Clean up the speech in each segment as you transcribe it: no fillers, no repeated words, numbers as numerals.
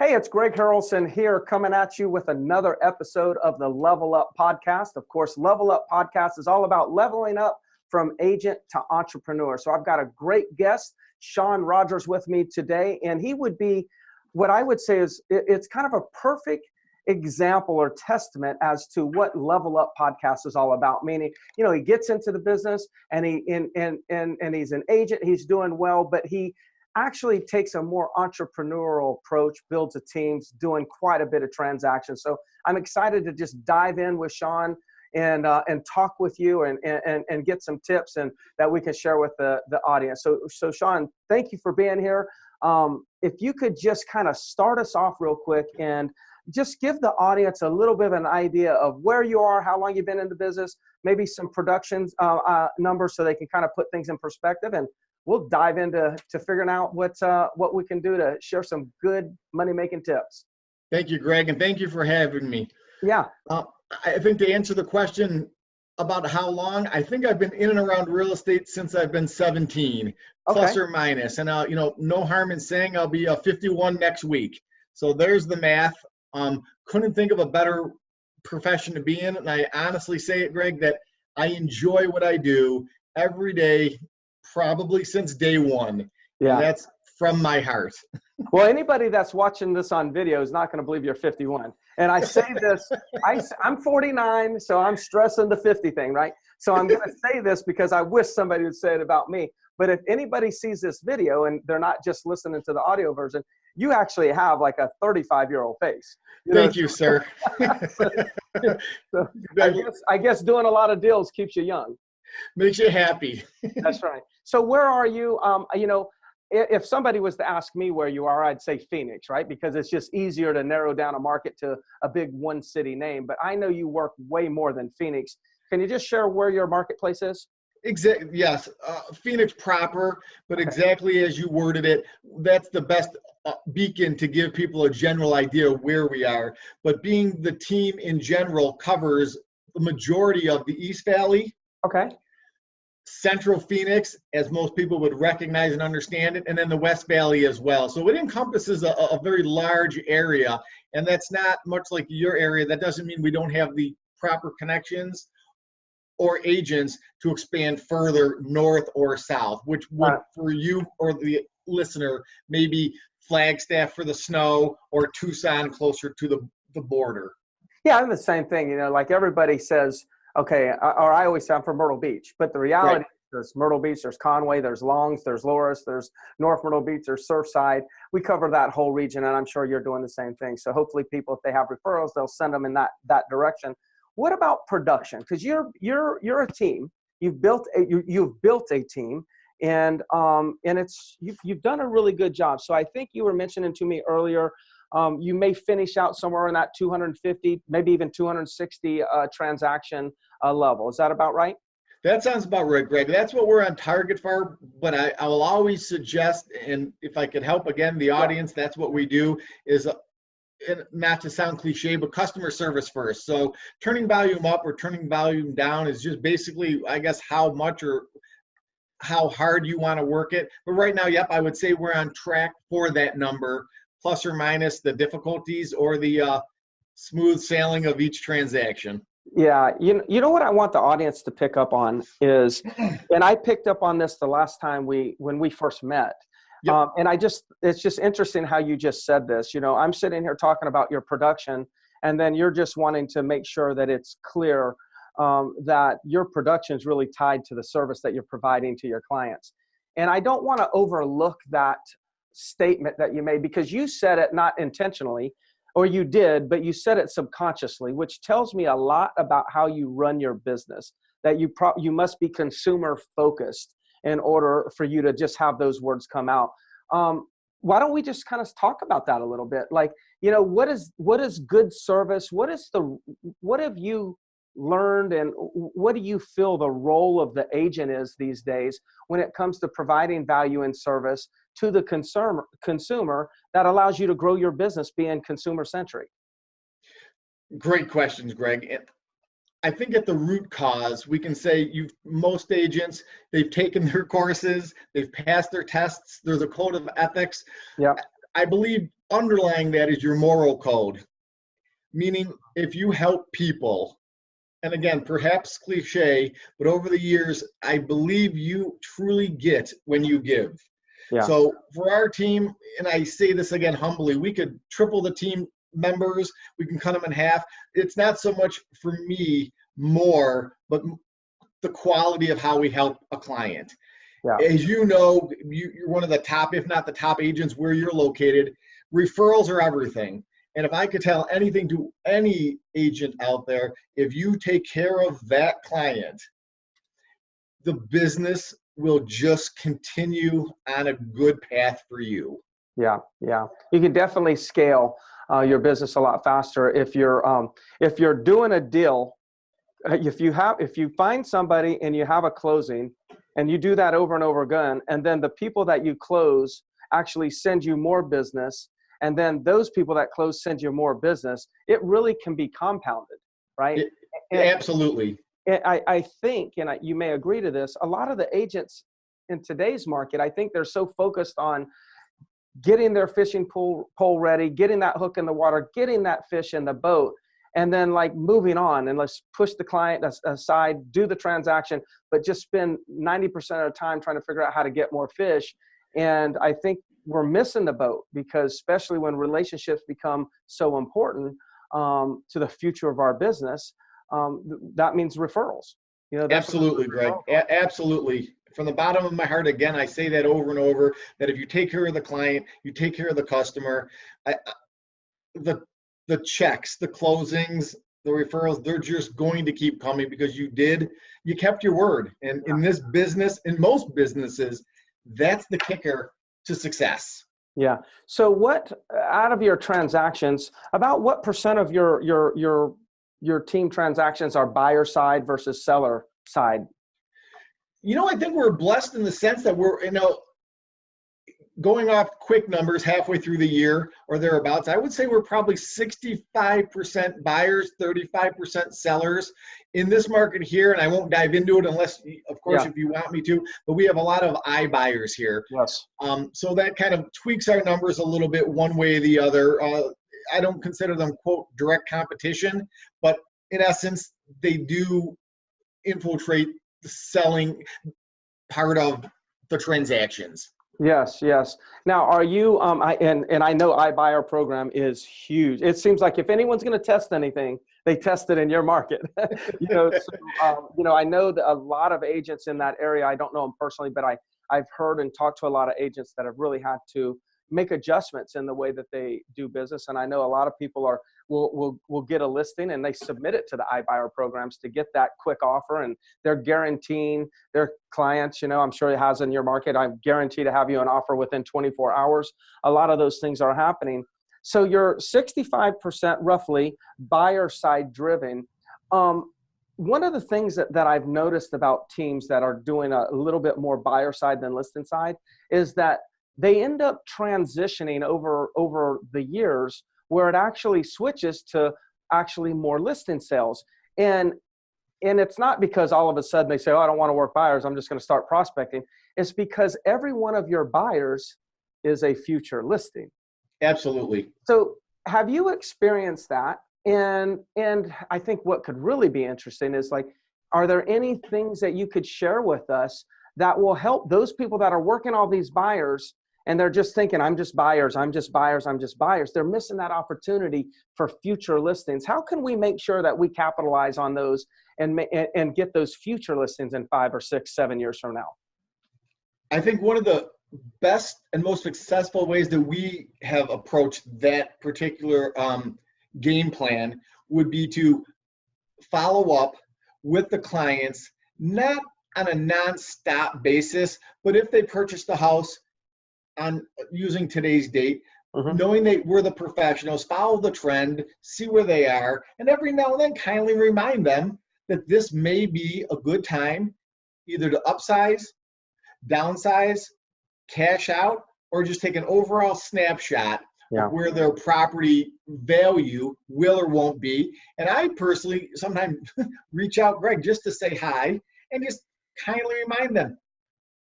Hey, it's Greg Harrelson here coming at you with another episode of the Level Up Podcast. Of course, Level Up Podcast is all about leveling up from agent to entrepreneur. So I've got a great guest, Shawn Rogers, with me today, and he would be what I would say is it's kind of a perfect example or testament as to what Level Up Podcast is all about. Meaning, you know, he gets into the business and he's an agent, he's doing well, but he actually takes a more entrepreneurial approach, builds a team, doing quite a bit of transactions. So I'm excited to just dive in with Shawn and talk with you and get some tips and that we can share with the audience. So Shawn, thank you for being here. If you could just kind of start us off real quick and just give the audience a little bit of an idea of where you are, how long you've been in the business, maybe some production numbers so they can kind of put things in perspective, and we'll dive into figuring out what we can do to share some good money-making tips. Thank you, Greg, and thank you for having me. Yeah. I think to answer the question about how long, I think I've been in and around real estate since I've been 17, plus or minus. And no harm in saying I'll be 51 next week. So there's the math. Couldn't think of a better profession to be in. And I honestly say it, Greg, that I enjoy what I do every day, probably since day one. Yeah. And that's from my heart. Well, anybody that's watching this on video is not going to believe you're 51. And I say this, I'm 49, so I'm stressing the 50 thing, right? So I'm going to say this because I wish somebody would say it about me. But if anybody sees this video and they're not just listening to the audio version, you actually have like a 35-year-old face. Thank you, sir. so I guess doing a lot of deals keeps you young. Makes you happy. That's right. So where are you? If somebody was to ask me where you are, I'd say Phoenix, right? Because it's just easier to narrow down a market to a big one city name. But I know you work way more than Phoenix. Can you just share where your marketplace is? Exactly. Yes. Phoenix proper, but exactly as you worded it, that's the best beacon to give people a general idea of where we are. But being the team in general covers the majority of the East Valley. Okay. Central Phoenix, as most people would recognize and understand it, and then the West Valley as well. So it encompasses a very large area, and that's not much like your area. That doesn't mean we don't have the proper connections or agents to expand further north or south, which would, for you or the listener, maybe Flagstaff for the snow or Tucson closer to the border. Yeah, I'm the same thing. Like everybody says, okay, or I always say I'm from Myrtle Beach, but the reality is there's Myrtle Beach, there's Conway, there's Longs, there's Loris, there's North Myrtle Beach, there's Surfside. We cover that whole region, and I'm sure you're doing the same thing. So hopefully people, if they have referrals, they'll send them in that direction. What about production? Because you're a team. You've built a team, and you've done a really good job. So I think you were mentioning to me earlier, you may finish out somewhere in that 250, maybe even 260 transaction level. Is that about right? That sounds about right, Greg. That's what we're on target for. But I will always suggest, and if I could help again the audience, that's what we do is. And not to sound cliche, but customer service first. So turning volume up or turning volume down is just basically, I guess, how much or how hard you want to work it. But right now, yep, I would say we're on track for that number, plus or minus the difficulties or the smooth sailing of each transaction. Yeah, you know what I want the audience to pick up on is, and I picked up on this the last time when we first met. Yep. And it's just interesting how you just said this. I'm sitting here talking about your production, and then you're just wanting to make sure that it's clear that your production is really tied to the service that you're providing to your clients. And I don't want to overlook that statement that you made, because you said it not intentionally, or you did, but you said it subconsciously, which tells me a lot about how you run your business, that you must be consumer focused in order for you to just have those words come out. Why don't we just kind of talk about that a little bit? Like, what is good service? What have you learned, and what do you feel the role of the agent is these days when it comes to providing value and service to the consumer that allows you to grow your business being consumer centric? Great questions, Greg. I think at the root cause, we can say most agents, they've taken their courses, they've passed their tests, there's a code of ethics. Yeah. I believe underlying that is your moral code, meaning if you help people, and again, perhaps cliche, but over the years, I believe you truly get when you give. Yeah. So for our team, and I say this again humbly, we could triple the team members, we can cut them in half. It's not so much for me more, but the quality of how we help a client. Yeah. As you know, you're one of the top, if not the top agents where you're located. Referrals are everything. And if I could tell anything to any agent out there, if you take care of that client, the business will just continue on a good path for you. Yeah, yeah. You can definitely scale your business a lot faster if you're doing a deal. If you find somebody and you have a closing, and you do that over and over again, and then the people that you close actually send you more business, and then those people that close send you more business, it really can be compounded, right? Absolutely. I think, and you may agree to this, a lot of the agents in today's market, I think they're so focused on getting their fishing pole ready, getting that hook in the water, getting that fish in the boat, and then like moving on, and let's push the client aside, do the transaction, but just spend 90% of the time trying to figure out how to get more fish. And I think we're missing the boat, because especially when relationships become so important to the future of our business, that means referrals. You know, that's absolutely, Greg. Absolutely. From the bottom of my heart, again, I say that over and over, that if you take care of the client, you take care of the customer, the checks, the closings, the referrals, they're just going to keep coming, because you kept your word. And in this business, in most businesses, that's the kicker to success. Yeah. So what, out of your transactions, about what percent of your team transactions are buyer side versus seller side? You know, I think we're blessed in the sense that we're, going off quick numbers halfway through the year or thereabouts, I would say we're probably 65% buyers, 35% sellers in this market here. And I won't dive into it unless, of course, if you want me to, but we have a lot of iBuyers here. Yes. So that kind of tweaks our numbers a little bit one way or the other. I don't consider them, quote, direct competition, but in essence, they do infiltrate the selling part of the transactions. Yes, yes. Now, are you, and I know iBuyer program is huge. It seems like if anyone's going to test anything, they test it in your market. I know that a lot of agents in that area, I don't know them personally, but I've heard and talked to a lot of agents that have really had to make adjustments in the way that they do business. And I know a lot of people will get a listing and they submit it to the iBuyer programs to get that quick offer, and they're guaranteeing their clients, I'm sure it has in your market, I guarantee to have you an offer within 24 hours. A lot of those things are happening. So you're 65% roughly buyer side driven. One of the things that I've noticed about teams that are doing a little bit more buyer side than listing side is that they end up transitioning over the years, where it actually switches to actually more listing sales. And it's not because all of a sudden they say, oh, I don't want to work buyers, I'm just going to start prospecting. It's because every one of your buyers is a future listing. Absolutely. So have you experienced that? And I think what could really be interesting is, like, are there any things that you could share with us that will help those people that are working all these buyers and they're just thinking, I'm just buyers, I'm just buyers, I'm just buyers. They're missing that opportunity for future listings. How can we make sure that we capitalize on those and get those future listings in 5 or 6, 7 years from now? I think one of the best and most successful ways that we have approached that particular game plan would be to follow up with the clients, not on a non-stop basis, but if they purchased the house on using today's date, knowing that we're the professionals, follow the trend, see where they are, and every now and then kindly remind them that this may be a good time either to upsize, downsize, cash out, or just take an overall snapshot of where their property value will or won't be. And I personally sometimes reach out, Greg, just to say hi and just kindly remind them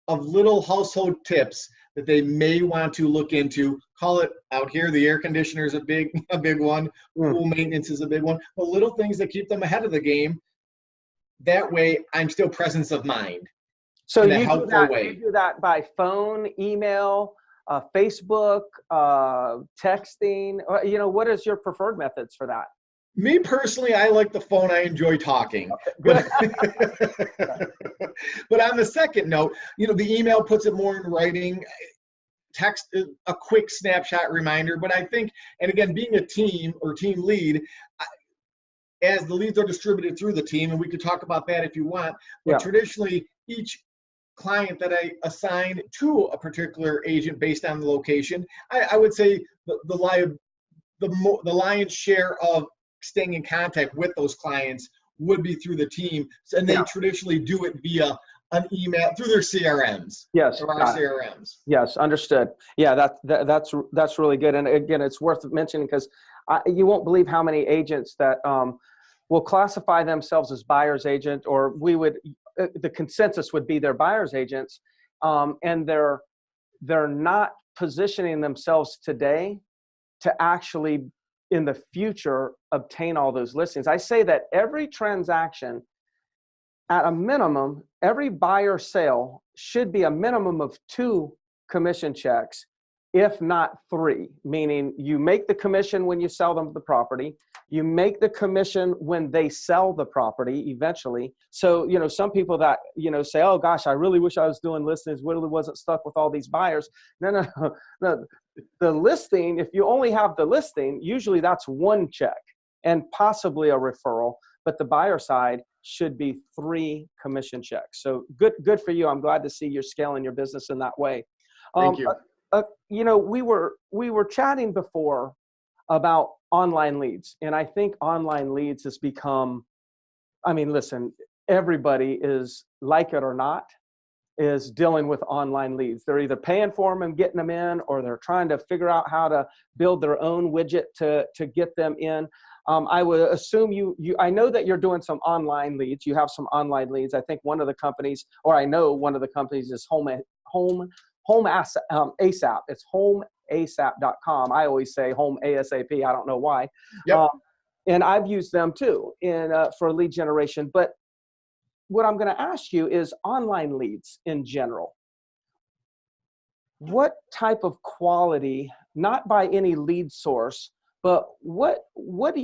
of little household tips that they may want to look into. Call it out here, the air conditioner is a big one. Pool maintenance is a big one. But little things that keep them ahead of the game. That way, I'm still presence of mind. So in a you helpful do that, way. you do that by phone, email, Facebook, texting. What is your preferred methods for that? Me personally, I like the phone. I enjoy talking. Good. But on the second note, the email puts it more in writing. Text a quick snapshot reminder. But I think, and again, being a team or team lead, as the leads are distributed through the team, and we could talk about that if you want, but traditionally, each client that I assign to a particular agent based on the location, I would say the lion's share of staying in contact with those clients would be through the team, and they traditionally do it via an email through their CRMs. Yes, or our CRMs. Yes, understood. Yeah, that's really good. And again, it's worth mentioning because you won't believe how many agents that will classify themselves as buyer's agent, or the consensus would be they're buyer's agents, and they're not positioning themselves today to actually in the future obtain all those listings. I say that every transaction, at a minimum, every buyer sale should be a minimum of 2 commission checks, if not 3, meaning you make the commission when you sell them the property, you make the commission when they sell the property eventually. So, some people that, say, oh gosh, I really wish I was doing listings, really wasn't stuck with all these buyers. No. The listing, if you only have the listing, usually that's 1 check and possibly a referral, but the buyer side should be 3 commission checks. So good for you. I'm glad to see you're scaling your business in that way. Thank you. We were chatting before about online leads, and I think online leads has become, listen, everybody is, like it or not, is dealing with online leads. They're either paying for them and getting them in, or they're trying to figure out how to build their own widget to get them in. I would assume I know that you're doing some online leads. You have some online leads. I think one of the companies, or I know one of the companies is Home ASAP. It's homeasap.com. I always say Home ASAP. I don't know why. Yep. And I've used them too for lead generation. But what I'm going to ask you is online leads in general. What type of quality, not by any lead source, but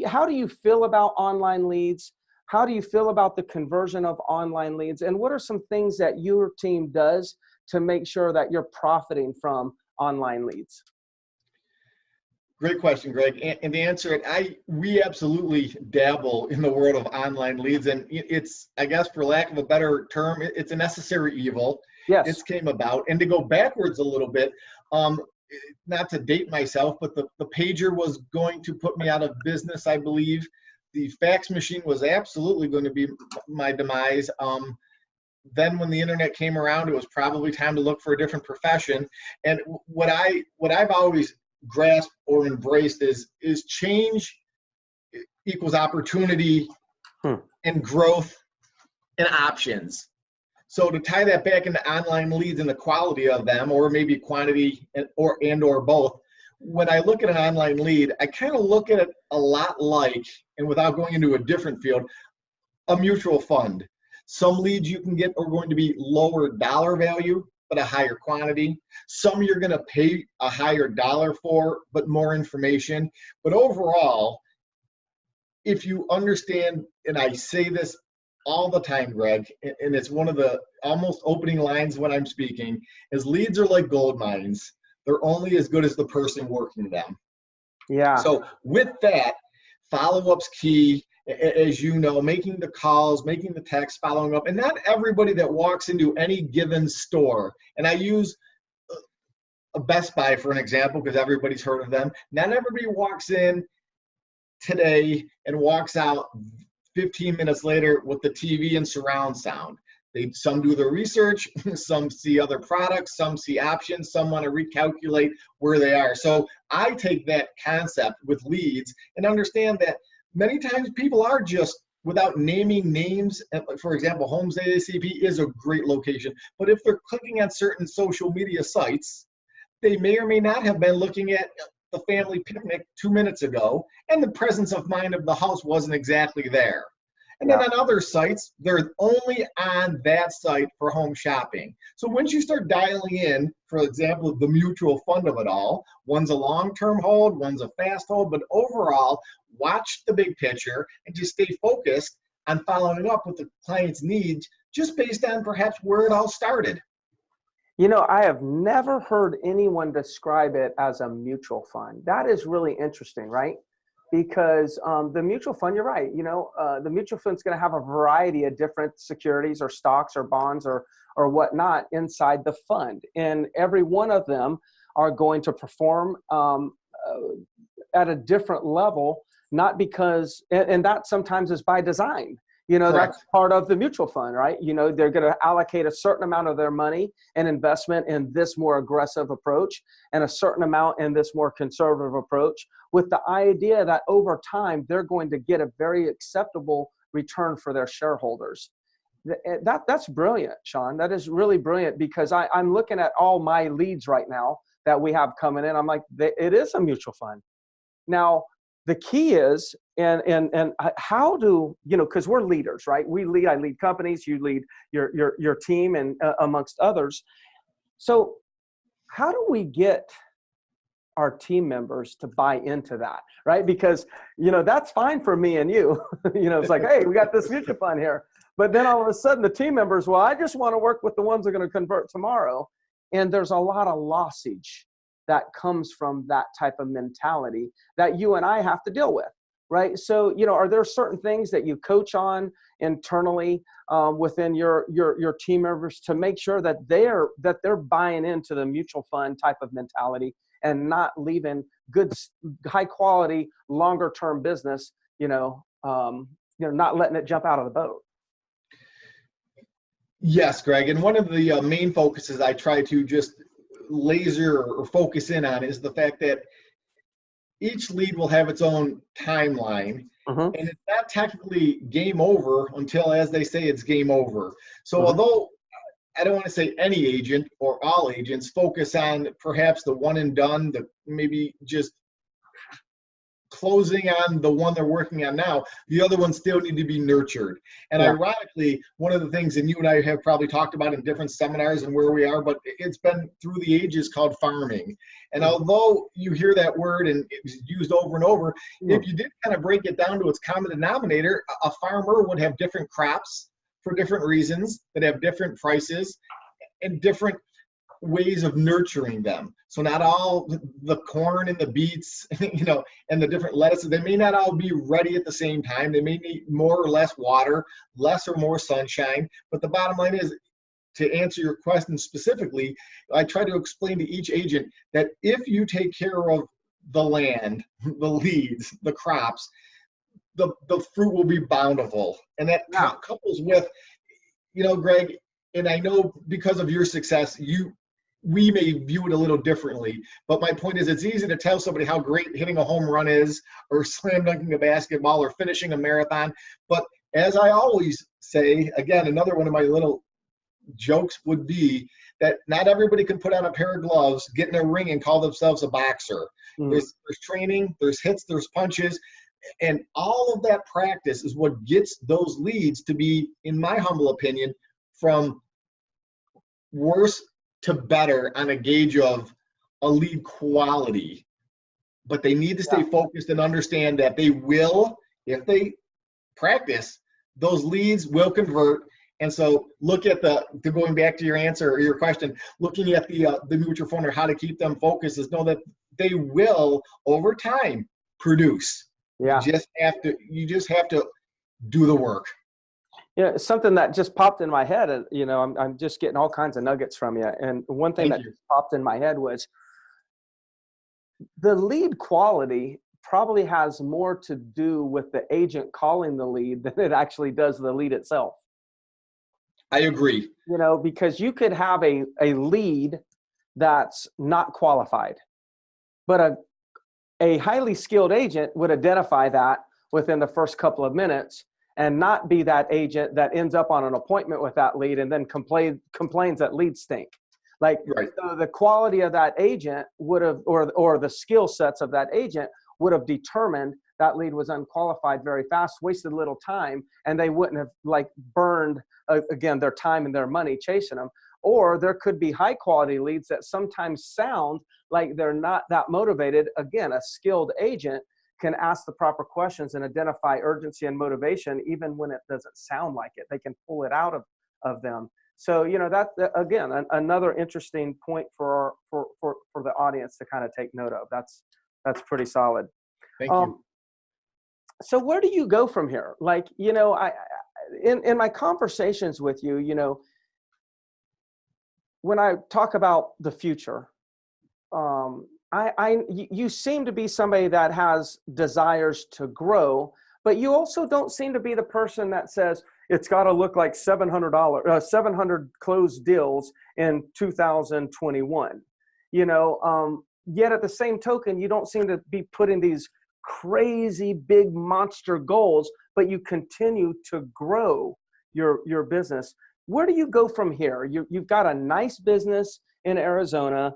how do you feel about online leads? How do you feel about the conversion of online leads? And what are some things that your team does to make sure that you're profiting from online leads? Great question, Greg. And to answer it, we absolutely dabble in the world of online leads, and it's, I guess, for lack of a better term, it's a necessary evil. Yes. It came about. And to go backwards a little bit, not to date myself, but the pager was going to put me out of business, I believe. The fax machine was absolutely going to be my demise. Then when the internet came around, it was probably time to look for a different profession. And what I've always grasped or embraced is change equals opportunity and growth and options. So to tie that back into online leads and the quality of them, or maybe quantity or both, when I look at an online lead, I kind of look at it a lot like, and without going into a different field, a mutual fund. Some leads you can get are going to be lower dollar value, but a higher quantity. Some you're going to pay a higher dollar for, but more information. But overall, if you understand, and I say this all the time, Greg, and it's one of the almost opening lines when I'm speaking, is leads are like gold mines. They're only as good as the person working them. Yeah. So with that, follow-up's key. As you know, making the calls, making the texts, following up. And not everybody that walks into any given store, and I use a Best Buy for an example because everybody's heard of them. Not everybody walks in today and walks out 15 minutes later with the TV and surround sound. Some do their research, some see other products, some see options, some want to recalculate where they are. So I take that concept with leads and understand that many times people are just, without naming names, for example, Homes ASAP is a great location. But if they're clicking on certain social media sites, they may or may not have been looking at the family picnic 2 minutes ago, and the presence of mind of the house wasn't exactly there. And then on other sites, they're only on that site for home shopping. So once you start dialing in, for example, the mutual fund of it all, one's a long-term hold, one's a fast hold, but overall, watch the big picture and just stay focused on following up with the client's needs, just based on perhaps where it all started. You know, I have never heard anyone describe it as a mutual fund. That is really interesting, right? Because the mutual fund, you're right, you know, the mutual fund's going to have a variety of different securities or stocks or bonds or whatnot inside the fund. And every one of them are going to perform at a different level, not because, and that sometimes is by design. You know, Correct. That's part of the mutual fund, right? You know, they're going to allocate a certain amount of their money and investment in this more aggressive approach and a certain amount in this more conservative approach, with the idea that over time, they're going to get a very acceptable return for their shareholders. That's brilliant, Shawn. That is really brilliant, because I'm looking at all my leads right now that we have coming in. I'm like, it is a mutual fund. Now, the key is, and how do, you know, because we're leaders, right? I lead companies, you lead your team, and amongst others. So how do we get our team members to buy into that, right? Because, you know, that's fine for me and you. You know, it's like, hey, we got this mutual fund here. But then all of a sudden the team members, well, I just want to work with the ones that are going to convert tomorrow. And there's a lot of lossage that comes from that type of mentality that you and I have to deal with, right? So, you know, are there certain things that you coach on internally within your team members to make sure that they're buying into the mutual fund type of mentality and not leaving good, high quality, longer term business, not letting it jump out of the boat? Yes, Greg. And one of the main focuses I try to just laser or focus in on is the fact that each lead will have its own timeline, and it's not technically game over until, as they say, it's game over. So although I don't want to say any agent or all agents focus on perhaps the one and done, the maybe just closing on the one they're working on now, the other ones still need to be nurtured. And ironically, one of the things, and you and I have probably talked about in different seminars and where we are, but it's been through the ages, called farming. And although you hear that word and it's used over and over, if you did kind of break it down to its common denominator, a farmer would have different crops for different reasons that have different prices and different ways of nurturing them. So not all the corn and the beets, and the different lettuces, they may not all be ready at the same time. They may need more or less water, less or more sunshine. But the bottom line is, to answer your question specifically, I try to explain to each agent that if you take care of the land, the leads, the crops, the fruit will be bountiful. And that couples with, Greg, and I know because of your success, we may view it a little differently, but my point is, it's easy to tell somebody how great hitting a home run is, or slam dunking a basketball, or finishing a marathon. But as I always say, again, another one of my little jokes would be that not everybody can put on a pair of gloves, get in a ring, and call themselves a boxer. There's training, there's hits, there's punches, and all of that practice is what gets those leads to be, in my humble opinion, from worse to better on a gauge of a lead quality. But they need to stay focused and understand that they will, if they practice, those leads will convert. And so look at going back to your answer or your question, looking at the mutual fund or how to keep them focused, is know that they will over time produce. You just have to do the work. Yeah, something that just popped in my head, and I'm just getting all kinds of nuggets from you. And one thing that just popped in my head was the lead quality probably has more to do with the agent calling the lead than it actually does the lead itself. I agree. Because you could have a lead that's not qualified, but a highly skilled agent would identify that within the first couple of minutes, and not be that agent that ends up on an appointment with that lead and then complains that leads stink. Like, Right. so the quality of that agent would have, or the skill sets of that agent would have determined that lead was unqualified very fast, wasted a little time, and they wouldn't have like burned again their time and their money chasing them. Or there could be high quality leads that sometimes sound like they're not that motivated. Again, a skilled agent can ask the proper questions and identify urgency and motivation even when it doesn't sound like it. They can pull it out of them. So, you know, that again, another interesting point for the audience to kind of take note of. That's pretty solid. Thank you. So where do you go from here? Like, you know, in my conversations with you, you know, when I talk about the future, you seem to be somebody that has desires to grow, but you also don't seem to be the person that says it's got to look like $700 closed deals in 2021. You know, yet at the same token, you don't seem to be putting these crazy big monster goals, but you continue to grow your business. Where do you go from here? You've got a nice business in Arizona,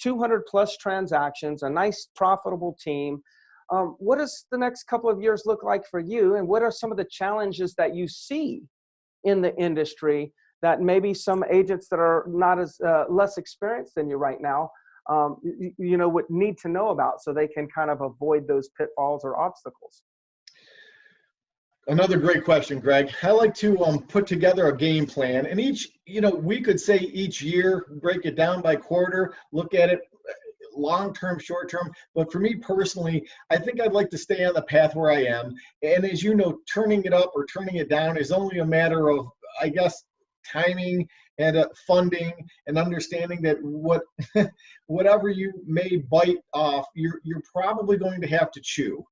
200 plus transactions, a nice profitable team. What does the next couple of years look like for you? And what are some of the challenges that you see in the industry that maybe some agents that are not as less experienced than you right now, you know, would need to know about so they can kind of avoid those pitfalls or obstacles? Another great question, Greg. I like to put together a game plan, and each, you know, we could say each year, break it down by quarter, look at it long-term, short-term. But for me personally, I think I'd like to stay on the path where I am. And as you know, turning it up or turning it down is only a matter of, I guess, timing and funding and understanding that whatever you may bite off, you're probably going to have to chew.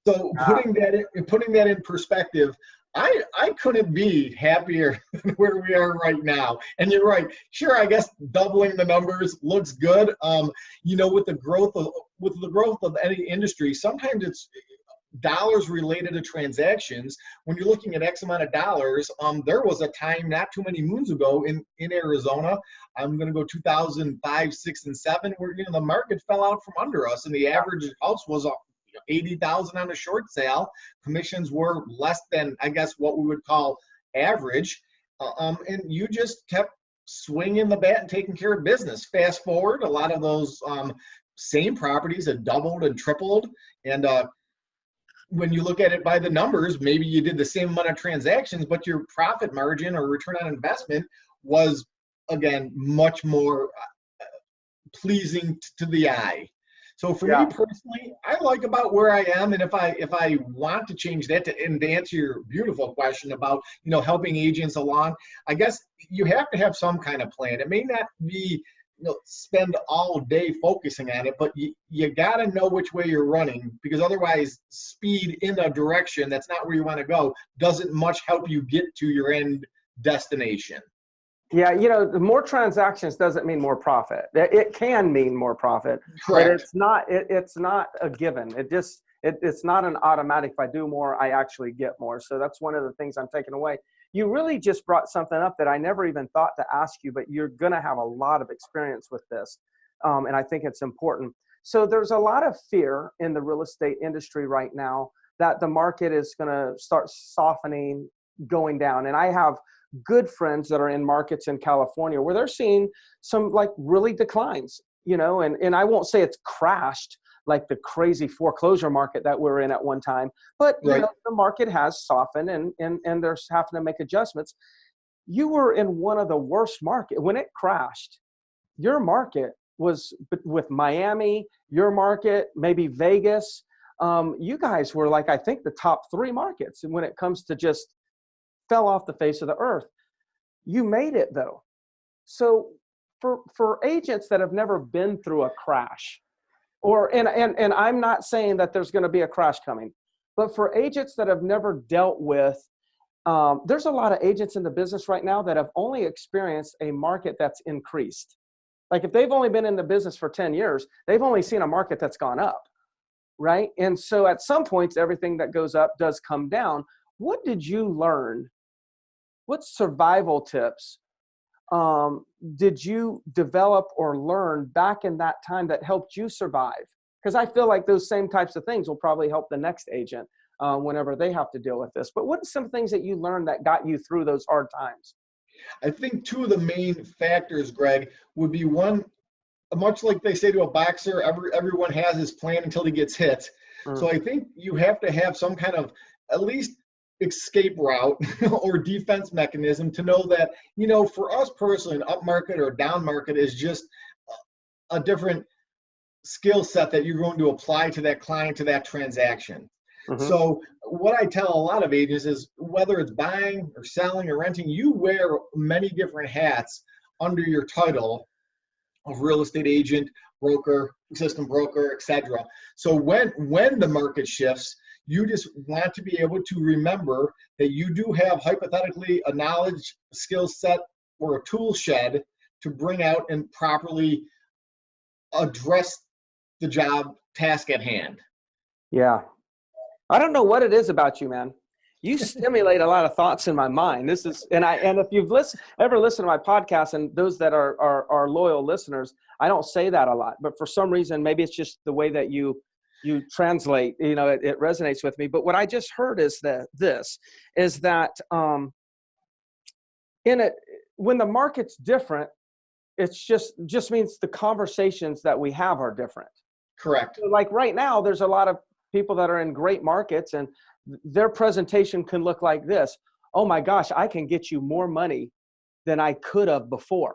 So putting that in perspective, I couldn't be happier than where we are right now. And you're right. Sure, I guess doubling the numbers looks good. You know, with the growth of any industry, sometimes it's dollars related to transactions. When you're looking at X amount of dollars, there was a time not too many moons ago in Arizona. I'm going to go 2005, 6, and 7, where, you know, the market fell out from under us, and the average house was 80,000 on a short sale. Commissions were less than, I guess, what we would call average. And you just kept swinging the bat and taking care of business. Fast forward, a lot of those same properties had doubled and tripled. And when you look at it by the numbers, maybe you did the same amount of transactions, but your profit margin or return on investment was, again, much more pleasing to the eye. So for me personally, I like about where I am, and if I want to change that, and to answer your beautiful question about, you know, helping agents along, I guess you have to have some kind of plan. It may not be, you know, spend all day focusing on it, but you got to know which way you're running, because otherwise speed in a direction that's not where you want to go doesn't much help you get to your end destination. Yeah, you know, the more transactions doesn't mean more profit. It can mean more profit, Correct. but it's not. It's not a given. It's not an automatic. If I do more, I actually get more. So that's one of the things I'm taking away. You really just brought something up that I never even thought to ask you, but you're going to have a lot of experience with this, and I think it's important. So there's a lot of fear in the real estate industry right now that the market is going to start softening, going down, and I have good friends that are in markets in California where they're seeing some like really declines, you know, and I won't say it's crashed like the crazy foreclosure market that we're in at one time, but you know, the market has softened and they're having to make adjustments. You were in one of the worst markets when it crashed. Your market was with Miami, your market, maybe Vegas. You guys were like, I think the top 3 markets. And when it comes to just fell off the face of the earth. You made it though. So for agents that have never been through a crash, and I'm not saying that there's going to be a crash coming, but for agents that have never dealt with, there's a lot of agents in the business right now that have only experienced a market that's increased. Like if they've only been in the business for 10 years, they've only seen a market that's gone up, right? And so at some points, everything that goes up does come down. What did you learn? What survival tips did you develop or learn back in that time that helped you survive? Because I feel like those same types of things will probably help the next agent whenever they have to deal with this. But what are some things that you learned that got you through those hard times? I think two of the main factors, Greg, would be one, much like they say to a boxer, everyone has his plan until he gets hit. So I think you have to have some kind of at least escape route or defense mechanism to know that, for us personally, an up market or down market is just a different skill set that you're going to apply to that client, to that transaction. So what I tell a lot of agents is whether it's buying or selling or renting, you wear many different hats under your title of real estate agent, broker, assistant broker, etc. So when the market shifts, you just want to be able to remember that you do have hypothetically a knowledge, skill set, or a tool shed to bring out and properly address the job task at hand. Yeah. I don't know what it is about you, man. You stimulate a lot of thoughts in my mind. And if you've ever listened to my podcast, and those that are loyal listeners, I don't say that a lot, but for some reason, maybe it's just the way that you translate, it resonates with me. But what I just heard is that when the market's different, it's just means the conversations that we have are different. Correct. So like right now, there's a lot of people that are in great markets and their presentation can look like this. Oh my gosh, I can get you more money than I could have before.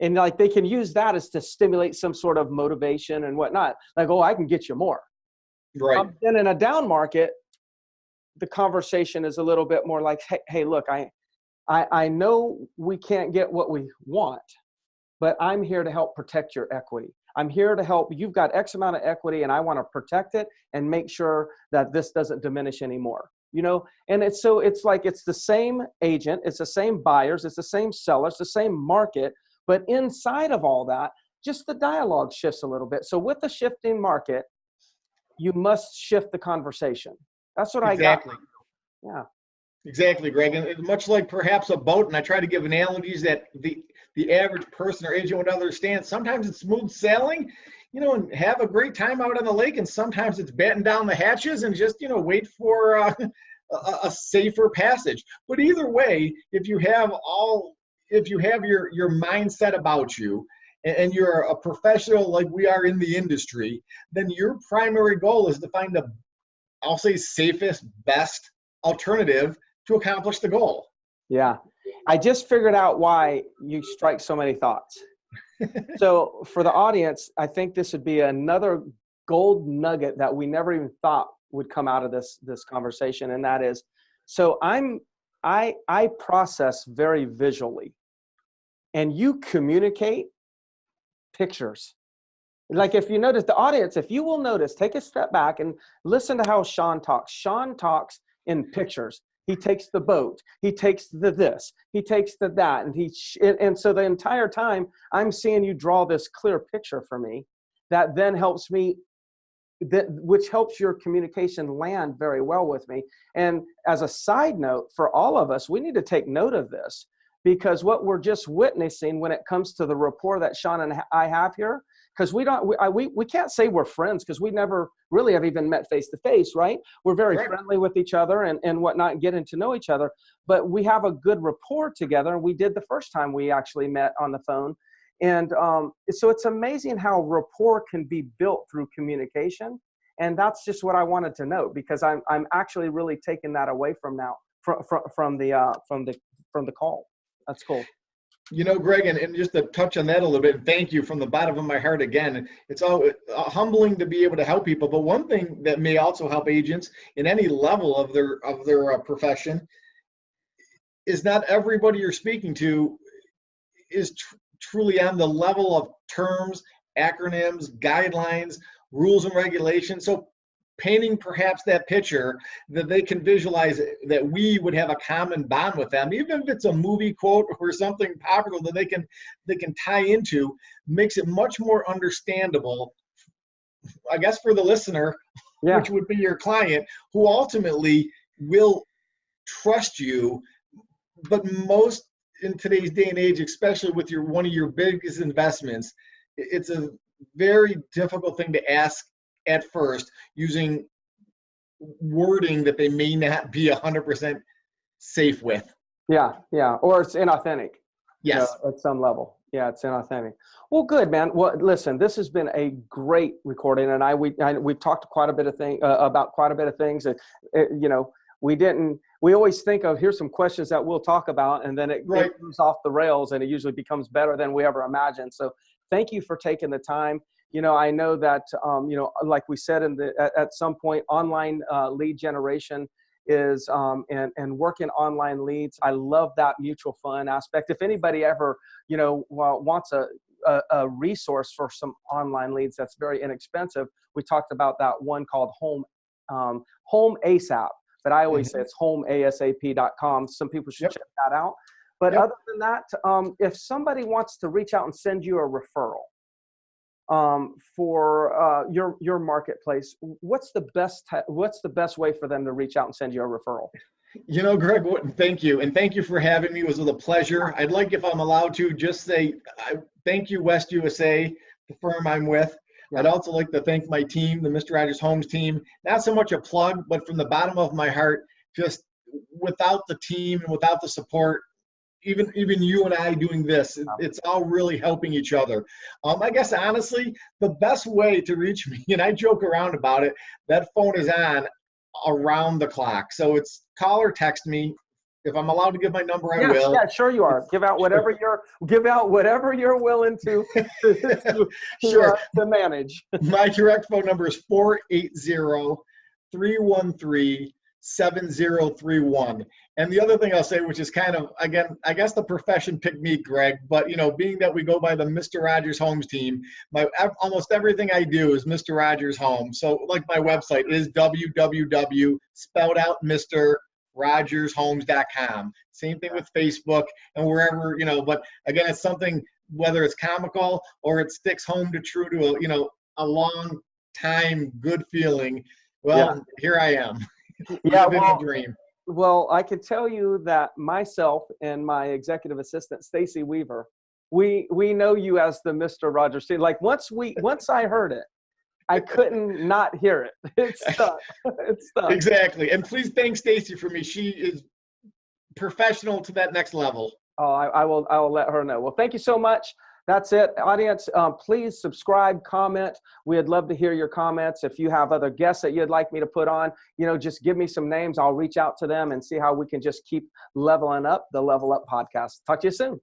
And like they can use that as to stimulate some sort of motivation and whatnot. Like, oh, I can get you more. Right. Then in a down market, the conversation is a little bit more like, hey, look, I know we can't get what we want, but I'm here to help protect your equity. I'm here to help. You've got X amount of equity and I want to protect it and make sure that this doesn't diminish anymore. And it's like, it's the same agent, it's the same buyers, it's the same sellers, the same market, but inside of all that, just the dialogue shifts a little bit. So with the shifting market, you must shift the conversation. That's what exactly. I got. Yeah. Exactly, Greg. And much like perhaps a boat, and I try to give analogies that the average person or agent would understand. Sometimes it's smooth sailing, and have a great time out on the lake. And sometimes it's batten down the hatches and just, wait for a safer passage. But either way, if you have your mindset about you and you're a professional like we are in the industry, then your primary goal is to find I'll say safest, best alternative to accomplish the goal. Yeah. I just figured out why you strike so many thoughts. So for the audience, I think this would be another gold nugget that we never even thought would come out of this conversation. And that is, so I process very visually, and you communicate pictures. Like if you notice, the audience, if you will notice, take a step back and listen to how Shawn talks. Shawn talks in pictures. He takes the boat, he takes the this, he takes the that, and so the entire time I'm seeing you draw this clear picture for me that then helps me, which helps your communication land very well with me. And as a side note, for all of us, we need to take note of this, because what we're just witnessing when it comes to the rapport that Shawn and I have here, because we can't say we're friends because we never really have even met face to face, right? We're very friendly with each other and whatnot, getting to know each other, but we have a good rapport together. And we did the first time we actually met on the phone. And so it's amazing how rapport can be built through communication. And that's just what I wanted to note, because I'm actually really taking that away from the call. That's cool. Greg, and just to touch on that a little bit, thank you from the bottom of my heart again. It's all humbling to be able to help people. But one thing that may also help agents in any level of their profession is not everybody you're speaking to is truly on the level of terms, acronyms, guidelines, rules, and regulations. So painting perhaps that picture that they can visualize that we would have a common bond with them, even if it's a movie quote or something popular that they can tie into, makes it much more understandable, I guess, for the listener, which would be your client, who ultimately will trust you. But most in today's day and age, especially with one of your biggest investments, it's a very difficult thing to ask at first using wording that they may not be 100% safe with. Yeah, yeah, or it's inauthentic. Yes. At some level. Yeah, it's inauthentic. Well, good, man. Well, listen, this has been a great recording, and we've talked quite a bit of about quite a bit of things. And we always think of, here's some questions that we'll talk about, and then it goes off the rails, and it usually becomes better than we ever imagined. So thank you for taking the time. I know that, like we said at some point, online lead generation is and working online leads. I love that mutual fund aspect. If anybody ever wants a resource for some online leads that's very inexpensive, we talked about that one called Home ASAP, but I always say it's homeasap.com. Some people should check that out. But other than that, if somebody wants to reach out and send you a referral for your marketplace, what's the best way for them to reach out and send you a referral? Greg, thank you. And thank you for having me. It was a pleasure. I'd like, if I'm allowed to, just say thank you, West USA, the firm I'm with. Yeah. I'd also like to thank my team, the Mr. Rogers Homes team. Not so much a plug, but from the bottom of my heart, just without the team and without the support, even you and I doing this, it's all really helping each other. I guess, honestly, the best way to reach me, and I joke around about it, that phone is on around the clock. So it's call or text me. If I'm allowed to give my number, I will. Yeah, sure you are. Give out whatever you're willing to manage. My direct phone number is 480-313-7031. And the other thing I'll say, which is kind of, again, I guess the profession picked me, Greg, but being that we go by the Mr. Rogers Homes team, almost everything I do is Mr. Rogers Homes. So like my website is www, spelled out Mr. RogersHomes.com. Same thing with Facebook and wherever, but again, it's something, whether it's comical or it sticks home to true to a long time good feeling. Well, here I am. Living the dream. Well, I can tell you that myself and my executive assistant, Stacy Weaver, we know you as the Mr. Rogers. Like once I heard it, I couldn't not hear it. It's stuck. It's stuck. Exactly. And please thank Stacy for me. She is professional to that next level. Oh, I will let her know. Well, thank you so much. That's it. Audience, please subscribe, comment. We'd love to hear your comments. If you have other guests that you'd like me to put on, just give me some names. I'll reach out to them and see how we can just keep leveling up the Level Up podcast. Talk to you soon.